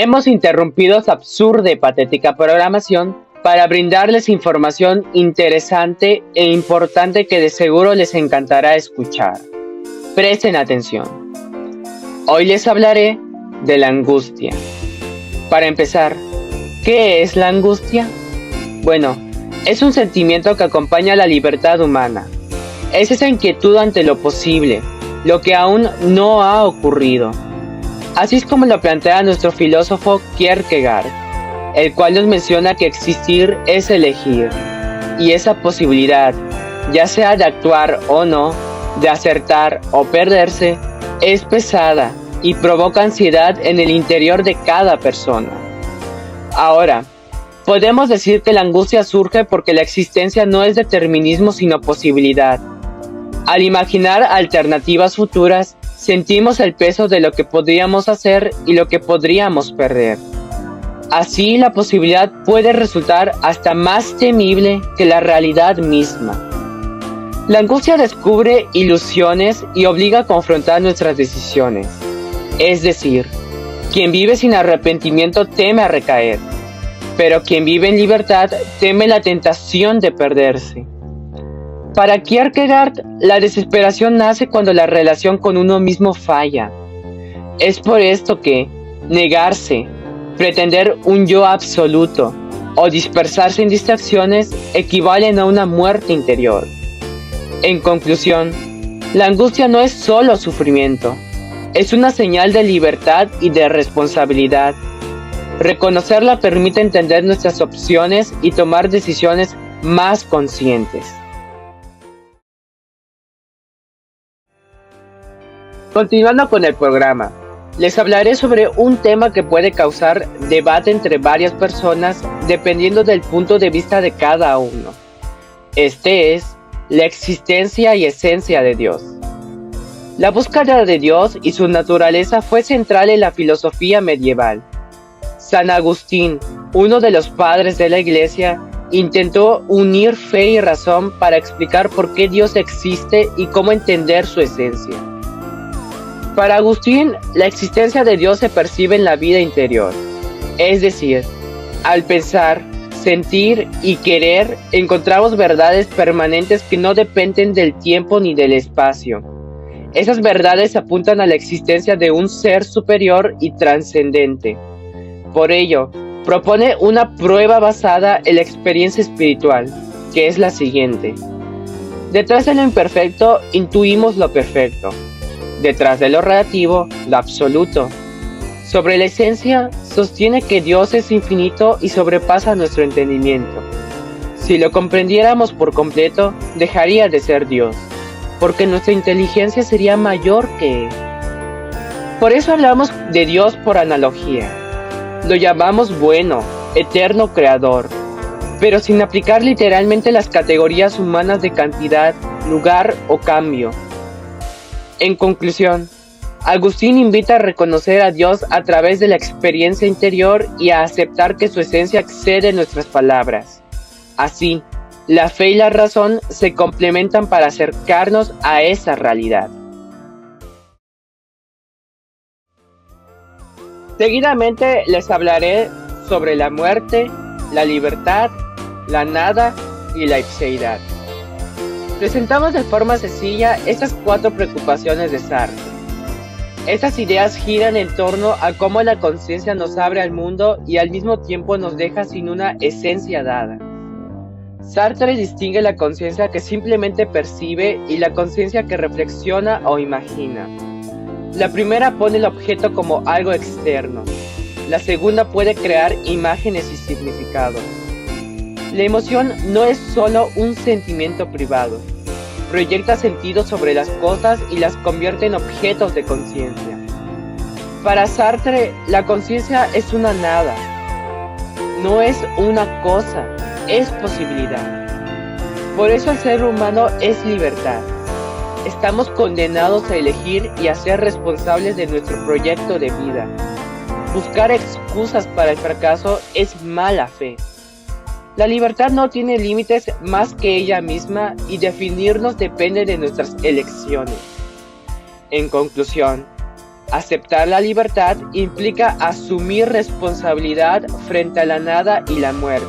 Hemos interrumpido esta absurda y patética programación para brindarles información interesante e importante que de seguro les encantará escuchar. Presten atención. Hoy les hablaré de la angustia. Para empezar, ¿qué es la angustia? Bueno, es un sentimiento que acompaña a la libertad humana. Es esa inquietud ante lo posible, lo que aún no ha ocurrido. Así es como lo plantea nuestro filósofo Kierkegaard, el cual nos menciona que existir es elegir, y esa posibilidad, ya sea de actuar o no, de acertar o perderse, es pesada y provoca ansiedad en el interior de cada persona. Ahora, podemos decir que la angustia surge porque la existencia no es determinismo sino posibilidad. Al imaginar alternativas futuras, sentimos el peso de lo que podríamos hacer y lo que podríamos perder. Así, la posibilidad puede resultar hasta más temible que la realidad misma. La angustia descubre ilusiones y obliga a confrontar nuestras decisiones. Es decir, quien vive sin arrepentimiento teme a recaer, pero quien vive en libertad teme la tentación de perderse. Para Kierkegaard, la desesperación nace cuando la relación con uno mismo falla. Es por esto que negarse, pretender un yo absoluto o dispersarse en distracciones equivalen a una muerte interior. En conclusión, la angustia no es solo sufrimiento, es una señal de libertad y de responsabilidad. Reconocerla permite entender nuestras opciones y tomar decisiones más conscientes. Continuando con el programa, les hablaré sobre un tema que puede causar debate entre varias personas dependiendo del punto de vista de cada uno. Este es la existencia y esencia de Dios. La búsqueda de Dios y su naturaleza fue central en la filosofía medieval. San Agustín, uno de los padres de la Iglesia, intentó unir fe y razón para explicar por qué Dios existe y cómo entender su esencia. Para Agustín, la existencia de Dios se percibe en la vida interior, es decir, al pensar, sentir y querer encontramos verdades permanentes que no dependen del tiempo ni del espacio. Esas verdades apuntan a la existencia de un ser superior y trascendente. Por ello, propone una prueba basada en la experiencia espiritual, que es la siguiente. Detrás de lo imperfecto intuimos lo perfecto. Detrás de lo relativo, lo absoluto. Sobre la esencia, sostiene que Dios es infinito y sobrepasa nuestro entendimiento. Si lo comprendiéramos por completo, dejaría de ser Dios, porque nuestra inteligencia sería mayor que Él. Por eso hablamos de Dios por analogía. Lo llamamos bueno, eterno creador, pero sin aplicar literalmente las categorías humanas de cantidad, lugar o cambio. En conclusión, Agustín invita a reconocer a Dios a través de la experiencia interior y a aceptar que su esencia excede nuestras palabras. Así, la fe y la razón se complementan para acercarnos a esa realidad. Seguidamente les hablaré sobre la muerte, la libertad, la nada y la ipseidad. Presentamos de forma sencilla estas 4 preocupaciones de Sartre. Estas ideas giran en torno a cómo la conciencia nos abre al mundo y al mismo tiempo nos deja sin una esencia dada. Sartre distingue la conciencia que simplemente percibe y la conciencia que reflexiona o imagina. La primera pone el objeto como algo externo. La segunda puede crear imágenes y significados. La emoción no es solo un sentimiento privado. Proyecta sentido sobre las cosas y las convierte en objetos de conciencia. Para Sartre, la conciencia es una nada. No es una cosa, es posibilidad. Por eso el ser humano es libertad. Estamos condenados a elegir y a ser responsables de nuestro proyecto de vida. Buscar excusas para el fracaso es mala fe. La libertad no tiene límites más que ella misma y definirnos depende de nuestras elecciones. En conclusión, Aceptar la libertad implica asumir responsabilidad frente a la nada y la muerte.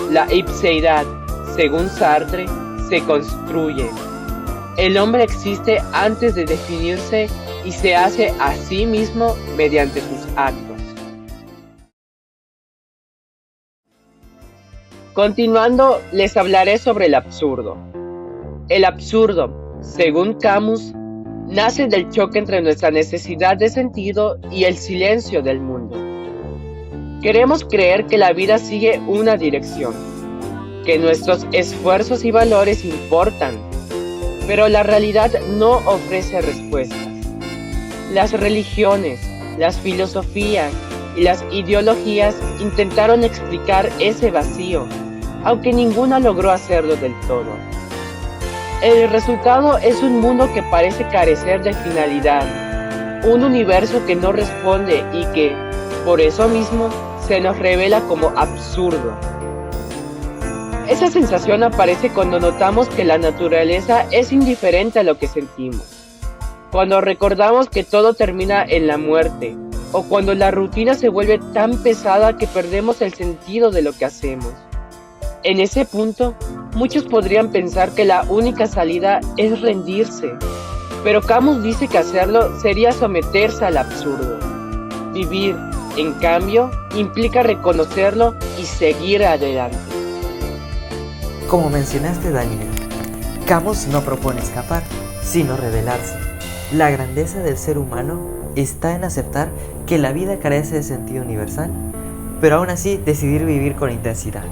La ipseidad, según Sartre, se construye. El hombre existe antes de definirse y se hace a sí mismo mediante sus actos. Continuando, les hablaré sobre el absurdo. El absurdo, según Camus, nace del choque entre nuestra necesidad de sentido y el silencio del mundo. Queremos creer que la vida sigue una dirección, que nuestros esfuerzos y valores importan, pero la realidad no ofrece respuestas. Las religiones, las filosofías y las ideologías intentaron explicar ese vacío, aunque ninguna logró hacerlo del todo. El resultado es un mundo que parece carecer de finalidad, un universo que no responde y que, por eso mismo, se nos revela como absurdo. Esa sensación aparece cuando notamos que la naturaleza es indiferente a lo que sentimos, cuando recordamos que todo termina en la muerte, o cuando la rutina se vuelve tan pesada que perdemos el sentido de lo que hacemos. En ese punto, muchos podrían pensar que la única salida es rendirse, pero Camus dice que hacerlo sería someterse al absurdo. Vivir, en cambio, implica reconocerlo y seguir adelante. Como mencionaste, Daniel, Camus no propone escapar, sino rebelarse. La grandeza del ser humano está en aceptar que la vida carece de sentido universal, pero aún así decidir vivir con intensidad,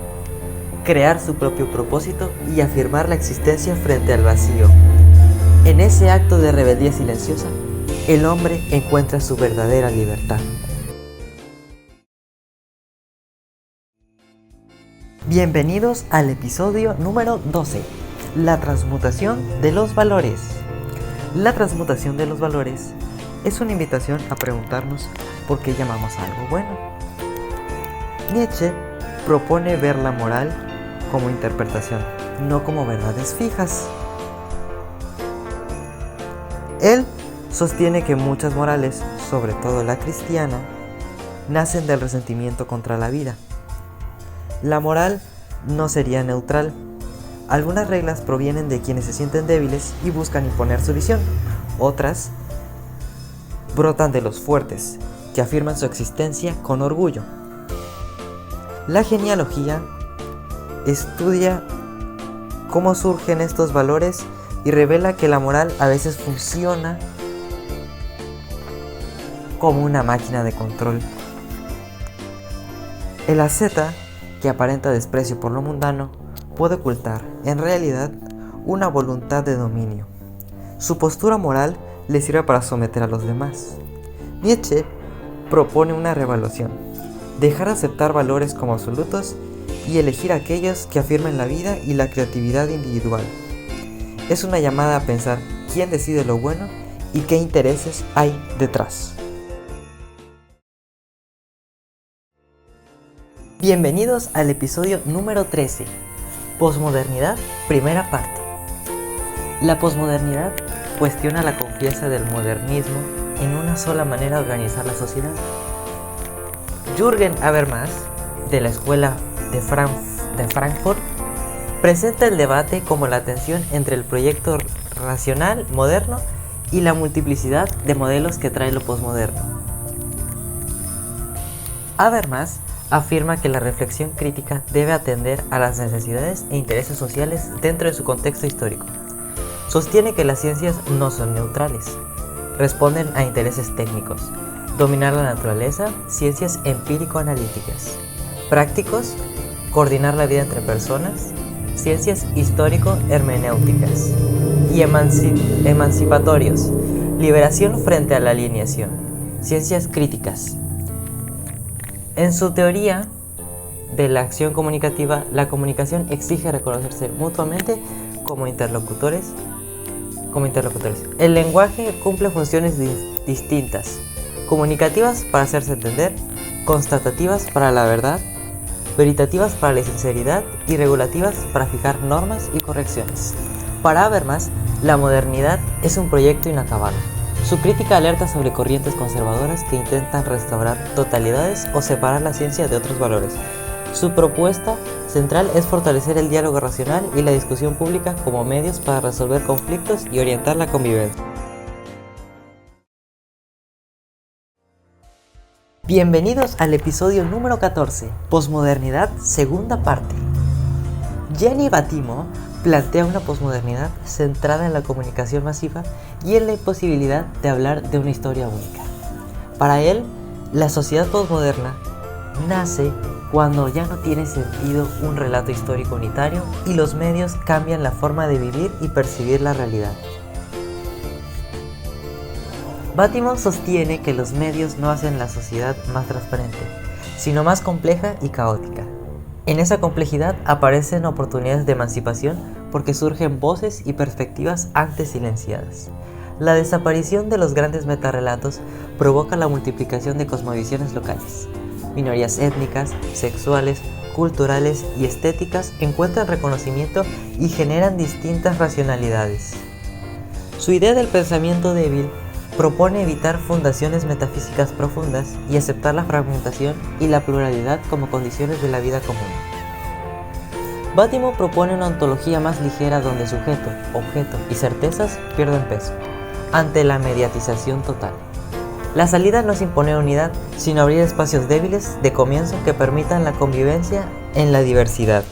crear su propio propósito y afirmar la existencia frente al vacío. En ese acto de rebeldía silenciosa, el hombre encuentra su verdadera libertad. Bienvenidos al episodio número 12, la transmutación de los valores. La transmutación de los valores es una invitación a preguntarnos por qué llamamos a algo bueno. Nietzsche propone ver la moral como interpretación, no como verdades fijas. Él sostiene que muchas morales, sobre todo la cristiana, nacen del resentimiento contra la vida. La moral no sería neutral. Algunas reglas provienen de quienes se sienten débiles y buscan imponer su visión. Otras brotan de los fuertes, que afirman su existencia con orgullo. La genealogía estudia cómo surgen estos valores y revela que la moral a veces funciona como una máquina de control. El asceta, que aparenta desprecio por lo mundano, puede ocultar, en realidad, una voluntad de dominio. Su postura moral le sirve para someter a los demás. Nietzsche propone una revaluación, dejar de aceptar valores como absolutos y elegir aquellos que afirmen la vida y la creatividad individual. Es una llamada a pensar quién decide lo bueno y qué intereses hay detrás. Bienvenidos al episodio número 13, Posmodernidad, primera parte. La posmodernidad cuestiona la confianza del modernismo en una sola manera de organizar la sociedad. Jürgen Habermas, de la escuela de Frankfurt, presenta el debate como la tensión entre el proyecto racional moderno y la multiplicidad de modelos que trae lo posmoderno. Habermas afirma que la reflexión crítica debe atender a las necesidades e intereses sociales dentro de su contexto histórico. Sostiene que las ciencias no son neutrales, responden a intereses técnicos, dominar la naturaleza, ciencias empírico-analíticas, prácticos, coordinar la vida entre personas, ciencias histórico-hermenéuticas, y emancipatorios, liberación frente a la alienación, ciencias críticas. En su teoría de la acción comunicativa, la comunicación exige reconocerse mutuamente como interlocutores. El lenguaje cumple funciones distintas: comunicativas para hacerse entender, constatativas para la verdad, veritativas para la sinceridad y regulativas para fijar normas y correcciones. Para Habermas, la modernidad es un proyecto inacabado. Su crítica alerta sobre corrientes conservadoras que intentan restaurar totalidades o separar la ciencia de otros valores. Su propuesta central es fortalecer el diálogo racional y la discusión pública como medios para resolver conflictos y orientar la convivencia. Bienvenidos al episodio número 14, Posmodernidad, segunda parte. Gianni Battimo plantea una posmodernidad centrada en la comunicación masiva y en la imposibilidad de hablar de una historia única. Para él, la sociedad posmoderna nace cuando ya no tiene sentido un relato histórico unitario y los medios cambian la forma de vivir y percibir la realidad. Battimo sostiene que los medios no hacen la sociedad más transparente, sino más compleja y caótica. En esa complejidad aparecen oportunidades de emancipación porque surgen voces y perspectivas antes silenciadas. La desaparición de los grandes metarrelatos provoca la multiplicación de cosmovisiones locales. Minorías étnicas, sexuales, culturales y estéticas encuentran reconocimiento y generan distintas racionalidades. Su idea del pensamiento débil propone evitar fundaciones metafísicas profundas y aceptar la fragmentación y la pluralidad como condiciones de la vida común. Battimo propone una ontología más ligera donde sujeto, objeto y certezas pierden peso, ante la mediatización total. La salida no es imponer unidad, sino abrir espacios débiles de comienzo que permitan la convivencia en la diversidad.